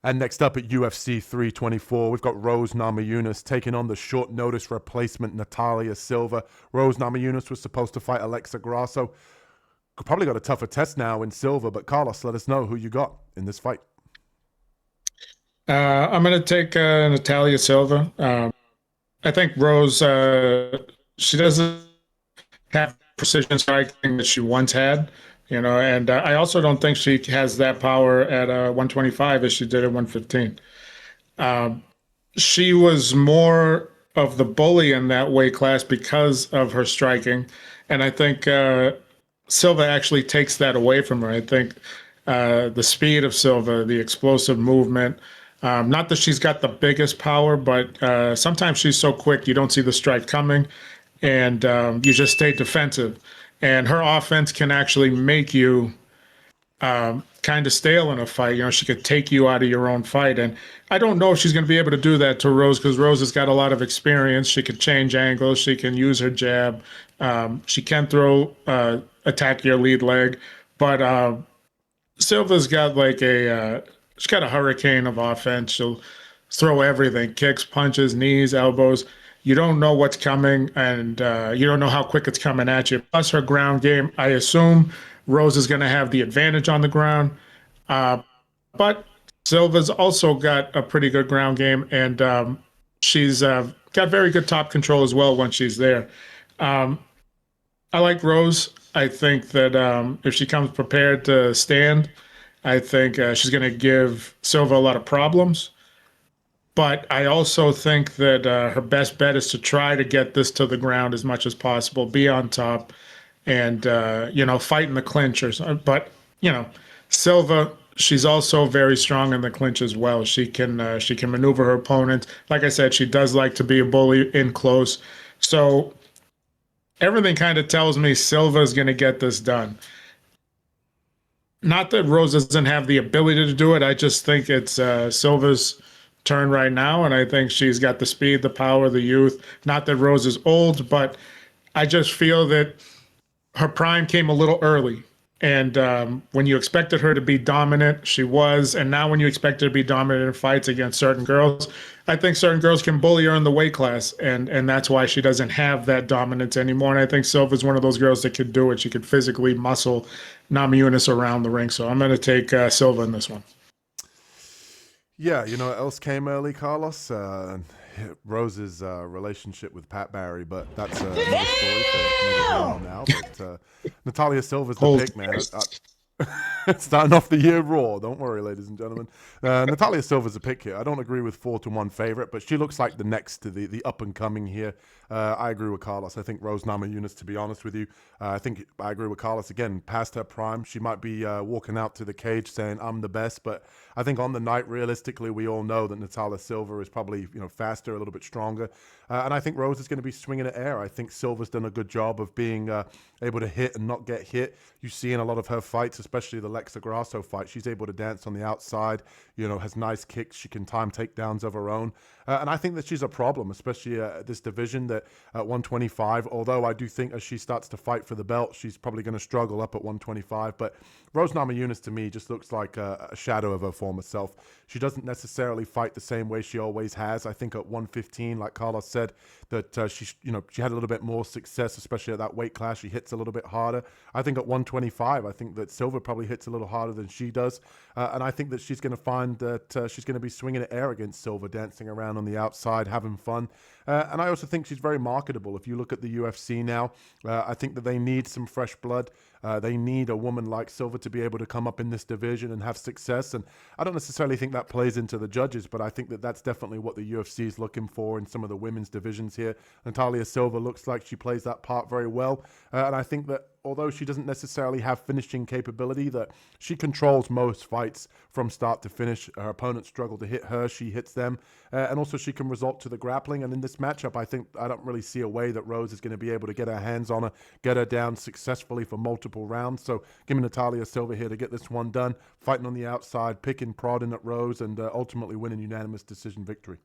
And next up at UFC 324, we've got Rose Namajunas taking on the short notice replacement Natália Silva. Rose Namajunas was supposed to fight Alexa Grasso. Probably got a tougher test now in Silva, but Carlos, let us know who you got in this fight. I'm going to take Natalia Silva. I think Rose, she doesn't have precision striking that she once had, and I also don't think she has that power at 125 as she did at 115. Um, she was more of the bully in that weight class because of her striking, and I think Silva actually takes that away from her. I think the speed of Silva, the explosive movement. Not that she's got the biggest power, but sometimes she's so quick you don't see the strike coming, and you just stay defensive. And her offense can actually make you kind of stale in a fight. She could take you out of your own fight. And I don't know if she's going to be able to do that to Rose because Rose has got a lot of experience. She can change angles. She can use her jab. She can attack your lead leg. But Silva's got she's got a hurricane of offense. She'll throw everything, kicks, punches, knees, elbows. You don't know what's coming, and you don't know how quick it's coming at you. Plus her ground game, I assume Rose is going to have the advantage on the ground. But Silva's also got a pretty good ground game, and she's got very good top control as well when she's there. Um, I like Rose. I think that if she comes prepared to stand, I think she's going to give Silva a lot of problems. But I also think that her best bet is to try to get this to the ground as much as possible, be on top, and fight in the clinch or something. But Silva, she's also very strong in the clinch as well. She can maneuver her opponent. Like I said, she does like to be a bully in close. So everything kind of tells me Silva is going to get this done. Not that Rose doesn't have the ability to do it. I just think it's Silva's turn right now, and I think she's got the speed, the power, the youth. Not that Rose is old, but I just feel that her prime came a little early. And when you expected her to be dominant, she was. And now when you expect her to be dominant in fights against certain girls, I think certain girls can bully her in the weight class. And that's why she doesn't have that dominance anymore. And I think Silva's one of those girls that could do it. She could physically muscle Namajunas around the ring. So I'm going to take Silva in this one. Yeah, you know what else came early, Carlos? Rose's relationship with Pat Barry, but that's another story for another day now. But Natália Silva's the Cold. pick, man. Starting off the year raw. Don't worry, ladies and gentlemen. Natália Silva's a pick here. I don't agree with 4-1 favorite, but she looks like the next to the up and coming here. I agree with Carlos. I think Rose Namajunas, to be honest with you, I think I agree with Carlos again. Past her prime, she might be walking out to the cage saying I'm the best, but I think on the night, realistically, we all know that Natália Silva is probably faster, a little bit stronger, and I think Rose is going to be swinging at air. I think Silva's done a good job of being able to hit and not get hit. You see in a lot of her fights, especially the Alexa Grasso fight, she's able to dance on the outside. Has nice kicks. She can time takedowns of her own, and I think that she's a problem, especially at this division that at 125. Although I do think as she starts to fight for the belt, she's probably going to struggle up at 125. But Rose Namajunas to me just looks like a shadow of her former self. She doesn't necessarily fight the same way she always has. I think at 115, like Carlos said, that she had a little bit more success, especially at that weight class. She hits a little bit harder. I think at 125, I think that Silva probably hits a little harder than she does, and I think that she's going to find that she's going to be swinging at air against Silva, dancing around on the outside, having fun. And I also think she's very marketable. If you look at the UFC now, I think that they need some fresh blood. They need a woman like Silva to be able to come up in this division and have success. And I don't necessarily think that plays into the judges, but I think that that's definitely what the UFC is looking for in some of the women's divisions here. Natália Silva looks like she plays that part very well. And I think that although she doesn't necessarily have finishing capability, that she controls most fights from start to finish. Her opponents struggle to hit her, she hits them, and also she can resort to the grappling. And in this matchup, I don't really see a way that Rose is going to be able to get her hands on her, get her down successfully for multiple rounds. So give me Natália Silva here to get this one done, fighting on the outside, picking, prodding at Rose, and ultimately winning unanimous decision victory.